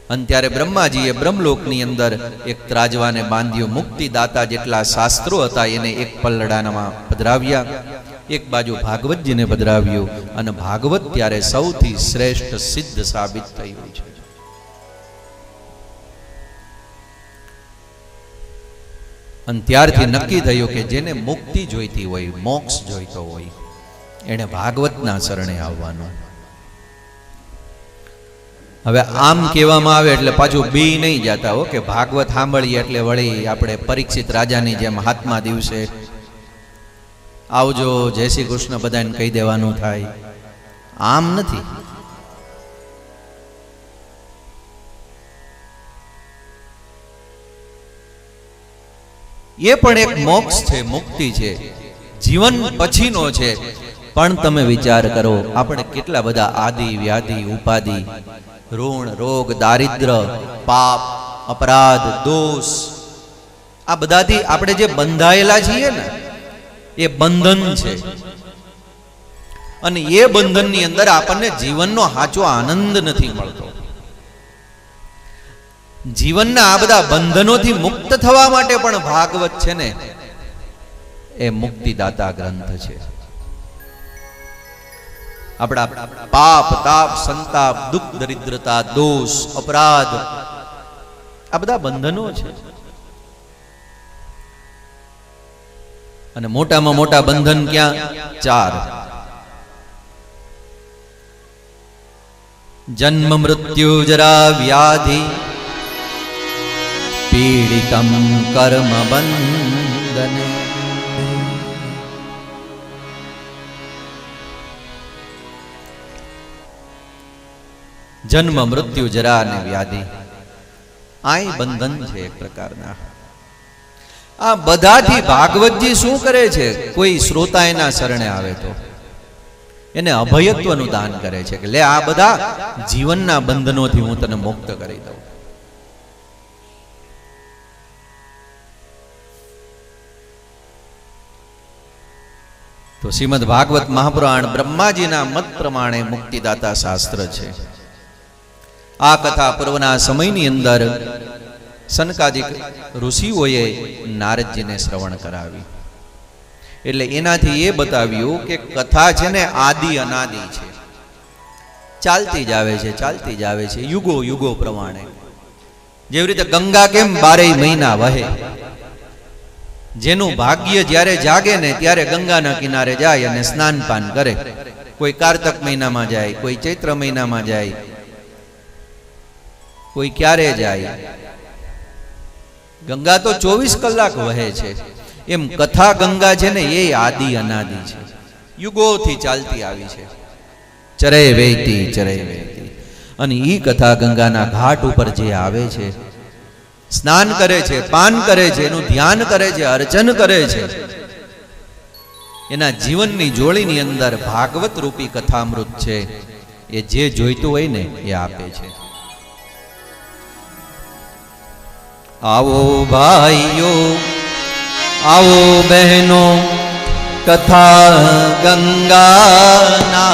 અને ત્યારે બ્રહ્માજીએ બ્રહ્મલોકની અંદર એક ત્રાજવાને બાંધ્યો. મુક્તિદાતા જેટલા શાસ્ત્રો હતા એને એક પલ્લડામાં પધરાવ્યા, એક બાજુ ભાગવતજીને પધરાવ્યું. અને ભાગવત ત્યારે સૌથી શ્રેષ્ઠ સિદ્ધ સાબિત થયું છે. અને ત્યારથી નક્કી થયું કે જેને મુક્તિ જોઈતી હોય, મોક્ષ જોઈતો હોય, એને ભાગવતના શરણે આવવાનું. હવે આમ કહેવામાં આવે એટલે પાછું બી નહીં જતા હો કે ભાગવત સાંભળીએ એટલે વળી આપણે પરીક્ષિત રાજાની જેમ હાથમાં દિવસે આવજો, જય શ્રી કૃષ્ણ બધાને કહી દેવાનું થાય. આમ નથી. એ પણ એક મોક્ષ છે, મુક્તિ છે, જીવન પછીનો છે. પણ તમે વિચાર કરો, આપણે કેટલા બધા આદિ વ્યાધિ ઉપાધિ, ઋણ રોગ દારિદ્ર પાપ અપરાધ દોષ, આ બધાથી આપણે જે બંધાયેલા છીએ ને એ બંધન છે. અને એ બંધનની અંદર આપણને જીવનનો સાચો આનંદ નથી મળતો. જીવનના આ બધા બંધનોથી મુક્ત થવા માટે પણ ભાગવત છે ને એ મુક્તિદાતા ગ્રંથ છે. આપણા પાપ તાપ સંતાપ દુઃખ દરિદ્રતા દોષ અપરાધ આ બધા બંધનો છે. અને મોટામાં મોટા બંધન ક્યાં? 4: જન્મ મૃત્યુ જરા વ્યાધિ પીડિતમ કર્મ બંધને. જન્મ મૃત્યુ જરા અને વ્યાધિ આ બંધન છે એક પ્રકારના. આ બધાથી ભાગવતજી શું કરે છે? કોઈ શ્રોતા એના શરણે આવે તો એને અભયત્વનું દાન કરે છે કે લે આ બધા જીવનના બંધનોથી હું તને મુક્ત કરી દઉં. તો શ્રીમદ ભાગવત મહાપુરાણ બ્રહ્માજીના મત પ્રમાણે મુક્તિદાતા શાસ્ત્ર છે. આ કથા પૂર્વના સમયની અંદર સનકાદિક ઋષિઓએ નારદજીને શ્રવણ કરાવી. એટલે એનાથી એ બતાવ્યું કે કથા છે ને આદિ અનાદિ છે, ચાલતી જ આવે છે, ચાલતી જ આવે છે યુગો યુગો પ્રમાણે. જેવી રીતે ગંગા કેમ 12 મહિના વહે, જેનું ભાગ્ય જ્યારે જાગે ને ત્યારે ગંગાના કિનારે જાય અને સ્નાન પાન કરે. કોઈ કારતક મહિનામાં જાય, કોઈ ચૈત્ર મહિનામાં જાય, કોઈ ક્યારે જાય. ગંગા તો 24 કલાક વહે છે. એમ કથા ગંગા છે ને એ આદિ અનાદિ છે, યુગોથી ચાલતી આવી છે. ચરે વહેતી ચરે વહેતી. અને ઈ કથા ગંગાના ઘાટ ઉપર જે આવે છે, સ્નાન કરે છે, પાન કરે છે, એનું ધ્યાન કરે છે, અર્ચન કરે છે, એના જીવનની જોડીની અંદર ભાગવત રૂપી કથામૃત છે. એ જે જોઈતું હોય ને એ આપે છે. આવો ભાઈઓ આવો બહેનો કથા ગંગાના.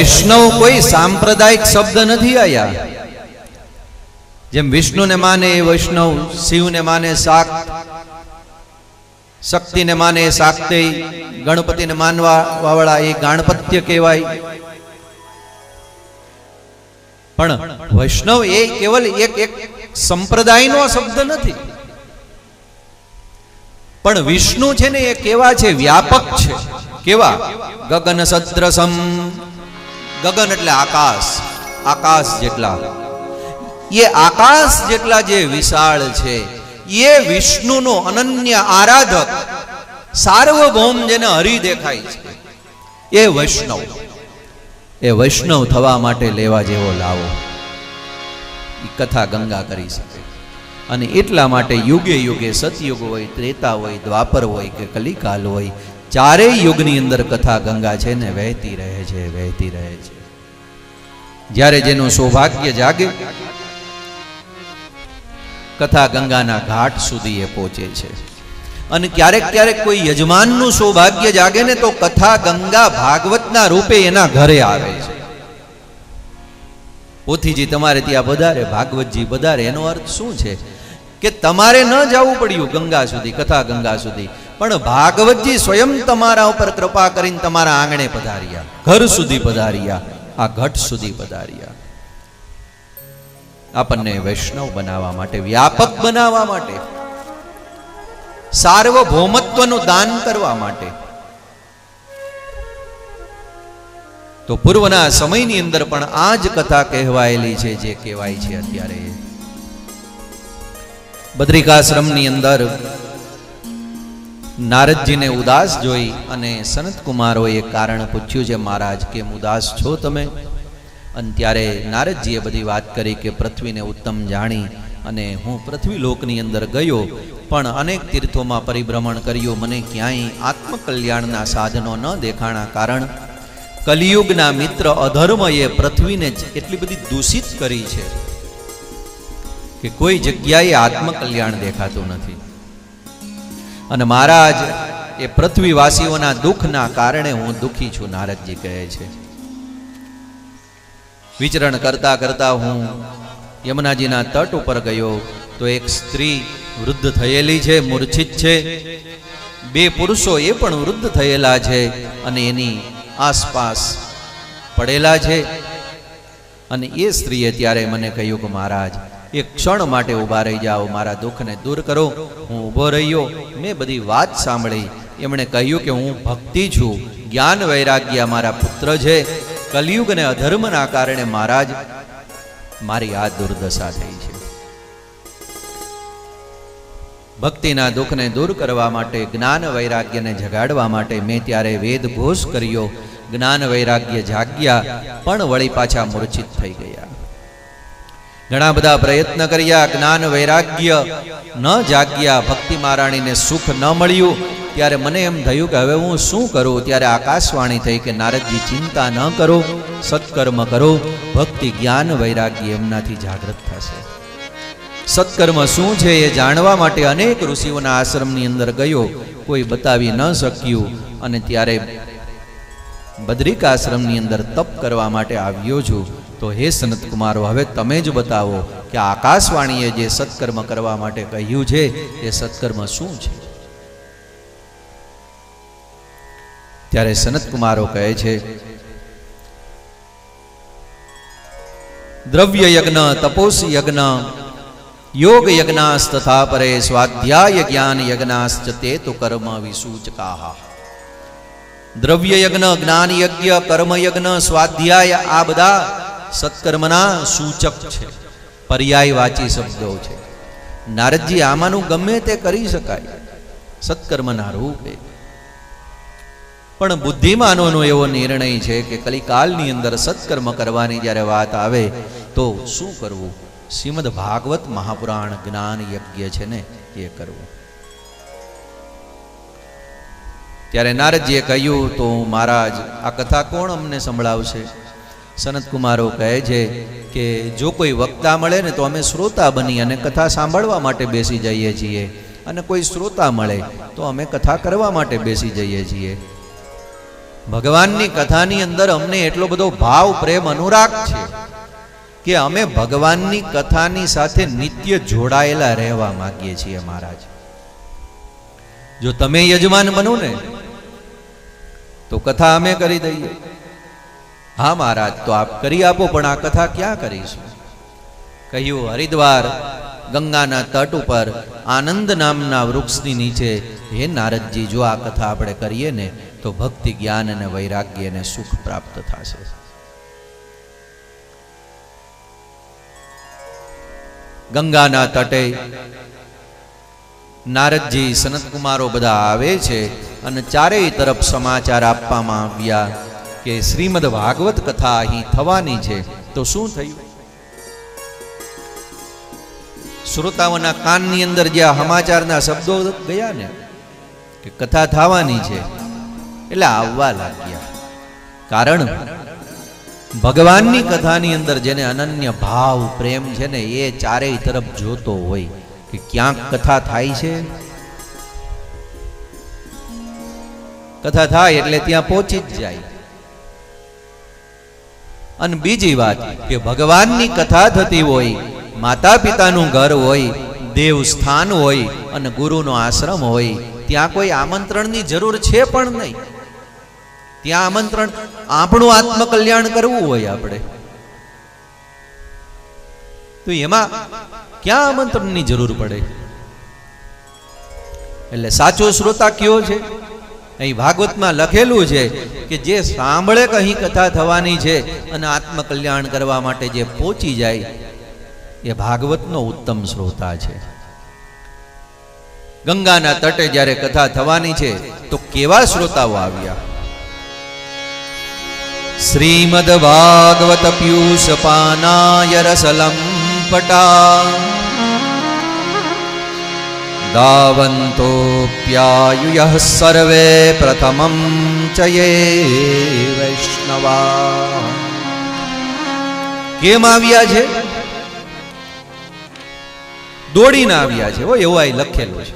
વૈષ્ણવ કોઈ સાંપ્રદાયિક શબ્દ નથી આયા. જેમ વિષ્ણુને માને એ વૈષ્ણવ, શિવને માને શાક્ત, શક્તિને માને એ શાક્તેય, ગણપતિને માનવા વાળા એ ગાણપત્ય કહેવાય. પણ વૈષ્ણવ એ કેવલ એક સંપ્રદાયનો શબ્દ નથી. પણ વિષ્ણુ છે ને એ કેવા છે? વ્યાપક છે. કેવા? ગગન સદ્રસમ. ગગન એટલે આકાશ, આકાશ જેટલા. એ આકાશ જેટલા જે વિશાળ છે એ વિષ્ણુનો અનન્ય આરાધક, સાર્વભૌમ જેને હરિ દેખાય છે એ વૈષ્ણવ. એ વૈષ્ણવ થવા માટે લેવા જેવો લાવો એ કથા ગંગા કરી શકે. અને એટલા માટે યુગે યુગે સતયુગ હોય, ત્રેતા હોય, દ્વાપર હોય કે કલિકાલ હોય, ચારેય યુગની અંદર કથા ગંગા છે ને વહેતી રહે છે, વહેતી રહે છે. જ્યારે જેનું સૌભાગ્ય જાગે કથા ગંગાના ઘાટ સુધી એ પહોંચે છે. અને ક્યારેક ક્યારેક કોઈ યજમાનનું સૌભાગ્ય જાગે ને તો કથા ગંગા ભાગવતના રૂપે એના ઘરે આવે છે. પોથીજી તમારે ત્યાં પધારે, ભાગવતજી પધારે, એનો અર્થ શું છે? કે તમારે ન જવું પડ્યું ગંગા સુધી, કથા ગંગા સુધી, પણ ભાગવતજી સ્વયં તમારા ઉપર કૃપા કરીને તમારા આંગણે પધાર્યા, ઘર સુધી પધાર્યા, આ ઘટ સુધી પધાર્યા. આપણને વૈષ્ણવ બનાવવા માટે, વ્યાપક બનાવવા માટે, સાર્વભૌમત્વનું દાન કરવા માટે. તો પૂર્વના સમયની અંદર પણ આ જ કથા કહેવાયેલી છે જે કહેવાય છે અત્યારે. બદ્રિકાશ્રમની અંદર નારદજીને ઉદાસ જોઈ અને સનત કુમારોએ કારણ પૂછ્યું છે, મહારાજ કેમ ઉદાસ છો તમે? અને ત્યારે નારદજીએ બધી વાત કરી કે પૃથ્વીને ઉત્તમ જાણી અને હું પૃથ્વી લોકની અંદર ગયો, પણ અનેક તીર્થોમાં પરિભ્રમણ કર્યું, મને ક્યાંય આત્મકલ્યાણના સાધનો ન દેખાણા. કારણ કલિયુગના મિત્ર અધર્મએ પૃથ્વીને એટલી બધી દૂષિત કરી છે કે કોઈ જગ્યાએ આત્મકલ્યાણ દેખાતું નથી. અને મહારાજ એ પૃથ્વીવાસીઓના દુઃખના કારણે હું દુઃખી છું, નારદજી કહે છે. વિચરણ કરતા કરતા હું યમુનાજીના તટ ઉપર ગયો તો એક સ્ત્રી વૃદ્ધ થયેલી છે, મૂર્છિત છે. બે પુરુષો એ પણ વૃદ્ધ થયેલા છે અને એની આસપાસ પડેલા છે. અને એ સ્ત્રીએ ત્યારે મને કહ્યું કે મહારાજ એક ક્ષણ માટે ઊભા રહી જાઓ, મારા દુઃખને દૂર કરો. હું ઊભો રહ્યો, મેં બધી વાત સાંભળી. એમણે કહ્યું કે હું ભક્તિ છું, જ્ઞાન વૈરાગ્ય મારા પુત્ર છે. કલિયુગ અને અધર્મના કારણે મહારાજ મારી આ દુર્દશા થઈ છે. ભક્તિના દુઃખને દૂર કરવા માટે, જ્ઞાન વૈરાગ્યને જગાડવા માટે મેં ત્યારે વેદ ઘોષ કર્યો. જ્ઞાન વૈરાગ્ય જાગ્યા પણ વળી પાછા મૂર્છિત થઈ ગયા. ઘણા બધા પ્રયત્ન કર્યા, જ્ઞાન વૈરાગ્ય ન જાગ્યા, ભક્તિ મહારાણીને સુખ ન મળ્યું. ત્યારે મને એમ થયું કે હવે હું શું કરું? ત્યારે આકાશવાણી થઈ કે નારદજી ચિંતા ન કરો, સત્કર્મ કરો, ભક્તિ જ્ઞાન વૈરાગ્ય એમનાથી જાગૃત થશે. સત્કર્મ શું છે એ જાણવા માટે અનેક ઋષિઓના આશ્રમની અંદર ગયો, કોઈ બતાવી ન શક્યું. અને ત્યારે બદ્રિકાશ્રમની અંદર તપ કરવા માટે આવ્યો છું. તો હે સનત કુમારો, હવે તમે જ બતાવો કે આકાશવાણીએ જે સત્કર્મ કરવા માટે કહ્યું છે એ સત્કર્મ શું છે? ત્યારે સનત કુમારો કહે છે, દ્રવ્ય યજ્ઞ, તપોસી યજ્ઞ, યોગ યજ્ઞાસ તથા પરે, સ્વાધ્યાય જ્ઞાન યજ્ઞાશ્ચ તે તો કર્મ વિસૂચકાહ. દ્રવ્ય યજ્ઞ, જ્ઞાન યજ્ઞ, કર્મ યજ્ઞ, સ્વાધ્યાય આ બધા સત્કર્મના સૂચક છે, પર્યાયવાચી શબ્દો છે. નારદજી આમાંનું ગમે તે કરી શકાય સત્કર્મના રૂપે. પણ બુદ્ધિમાનોનો એવો નિર્ણય છે કે કલિકાલની અંદર સત્કર્મ કરવાની જ્યારે વાત આવે તો શું કરવું? શ્રીમદ ભાગવત મહાપુરાણ જ્ઞાન યજ્ઞ છે ને એ કરવું. ત્યારે નારદજીએ કહ્યું, તો મહારાજ આ કથા કોણ અમને સંભળાવશે? સનત કુમારો કહે છે કે જો કોઈ વક્તા મળે ને તો અમે શ્રોતા બની અને કથા સાંભળવા માટે બેસી જઈએ છીએ, અને કોઈ શ્રોતા મળે તો અમે કથા કરવા માટે બેસી જઈએ છીએ. ભગવાનની કથાની અંદર અમને એટલો બધો ભાવ પ્રેમ અનુરાગ છે કે અમે ભગવાનની કથાની સાથે નિત્ય જોડાયેલા રહેવા માંગીએ છીએ મહારાજ. જો તમે યજમાન બનો ને તો કથા અમે કરી દઈએ. હા મહારાજ, તો આપ કરી આપો, પણ આ કથા ક્યાં કરીશું? કહ્યું, હરિદ્વાર ગંગાના તટ ઉપર આનંદ નામના વૃક્ષની નીચે હે નારદજી, જો આ કથા આપણે કરીએ ને તો ભક્તિ, જ્ઞાન અને વૈરાગ્ય અને સુખ પ્રાપ્ત થશે. ગંગાના તટે નારદજી, સનતકુમારો બધા આવે છે અને ચારેય તરફ સમાચાર આપવામાં આવ્યા કે શ્રીમદ ભાગવત કથા અહીં થવાની છે. તો શું થયું? શ્રોતાઓના કાનની અંદર જે સમાચારના શબ્દો ગયા ને કે કથા થવાની છે, એટલે આવવા લાગ્યા. કારણ ભગવાનની કથાની અંદર જેને અનન્ય ભાવ પ્રેમ છે ને, એ ચારેય તરફ જોતો હોય કે ક્યાંક કથા થાય છે. કથા થાય એટલે ત્યાં પહોંચી જ જાય. અને બીજી વાત કે ભગવાનની કથા થતી હોય, માતા પિતાનું ઘર હોય, દેવ સ્થાન હોય અને ગુરુનો આશ્રમ હોય, ત્યાં કોઈ આમંત્રણની જરૂર છે પણ નહીં. ત્યાં આમંત્રણ આપણું આત્મકલ્યાણ કરવું હોય આપણે, તો એમાં ક્યાં આમંત્રણની જરૂર પડે? એટલે સાચો શ્રોતા કયો છે? અહીં ભાગવતમાં લખેલું છે કે જે સાંભળે કે અહીં કથા થવાની છે અને આત્મકલ્યાણ કરવા માટે જે પહોંચી જાય, એ ભાગવતનો ઉત્તમ શ્રોતા છે. ગંગાના તટે જ્યારે કથા થવાની છે તો કેવા શ્રોતાઓ આવ્યા? શ્રીમદ ભાગવત પીયુષ પાનાય રસલમ પટા દાવંતોપ્યાયુયઃ સર્વે પ્રથમં ચયે વૈષ્ણવા. કેમ આવ્યા છે? દોડીને આવ્યા છે. એવું અહીં લખેલું છે.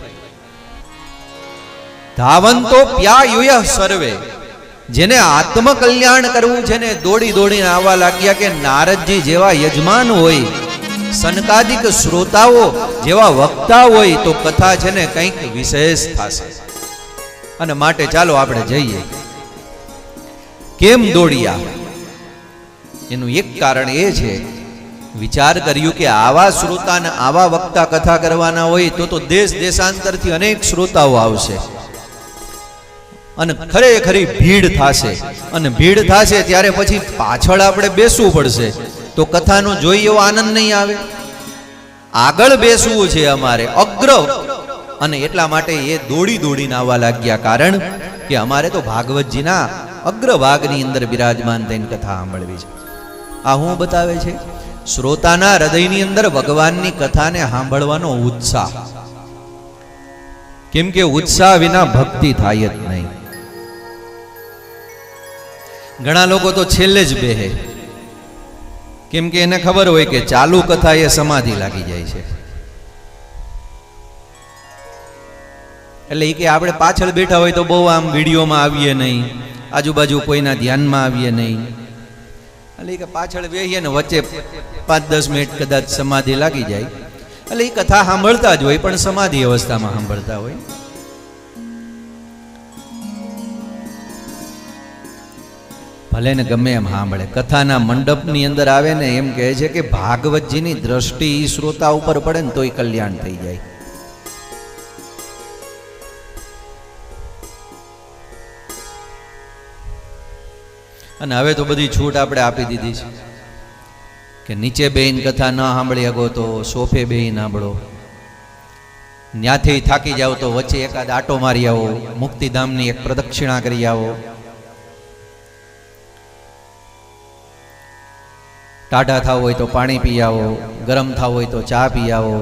ધાવંતોપ્યાયુયઃ સર્વે, જેને આત્મકલ્યાણ કરવું છે ને દોડી દોડીને આવવા લાગ્યા કે નારદજી જેવા યજમાન હોય, સનકાદિક શ્રોતાઓ જેવા વક્તા હોય તો કથા છે ને કંઈક વિશેષ થશે. અને માટે ચાલો આપણે જઈએ. કેમ દોડ્યા? એનું એક કારણ એ છે, વિચાર કર્યું કે આવા શ્રોતાને આવા વક્તા કથા કરવાના હોય તો દેશ દેશાંતરથી અનેક શ્રોતાઓ આવશે અને ખરેખરી ભીડ થશે. અને ભીડ થશે ત્યારે પછી પાછળ આપણે બેસવું પડશે, તો કથાનો જોઈ એવો આનંદ નહીં આવે. આગળ બેસવું છે અમારે, અગ્ર. અને એટલા માટે એ દોડી દોડીને આવવા લાગ્યા. કારણ કે અમારે તો ભાગવતજીના અગ્રભાગની અંદર બિરાજમાન થઈને કથા સાંભળવી છે. આ હું બતાવે છે? શ્રોતાના હૃદયની અંદર ભગવાનની કથાને સાંભળવાનો ઉત્સાહ. કેમ કે ઉત્સાહ વિના ભક્તિ થાય જ નહીં. ઘણા લોકો તો છેલ્લે જ બેહે, કેમ કે એને ખબર હોય કે ચાલુ કથા એ સમાધિ લાગી જાય છે. એટલે એ કે આપણે પાછળ બેઠા હોય તો બહુ આમ વિડીયોમાં આવીએ નહીં, આજુબાજુ કોઈના ધ્યાનમાં આવીએ નહીં. એટલે કે પાછળ બેહીએ ને વચ્ચે 5-10 મિનિટ કદાચ સમાધિ લાગી જાય. એટલે એ કથા સાંભળતા જ હોય, પણ સમાધિ અવસ્થામાં સાંભળતા હોય. ભલે ને ગમે એમ સાંભળે, કથાના મંડપની અંદર આવે ને એમ કહે છે કે ભાગવતજીની દ્રષ્ટિ શ્રોતા ઉપર પડે ને તોય કલ્યાણ થઈ જાય. અને હવે તો બધી છૂટ આપણે આપી દીધી છે કે નીચે બેહીને કથા ન સાંભળી શકો તો સોફે બેહીને સાંભળો. ત્યાંથી થાકી જાવ તો વચ્ચે એકાદ આટો મારી આવો, મુક્તિધામની એક પ્રદક્ષિણા કરી આવો. ટાઢા થાવ હોય તો પાણી પી આવો, ગરમ થાવ હોય તો ચા પી આવો.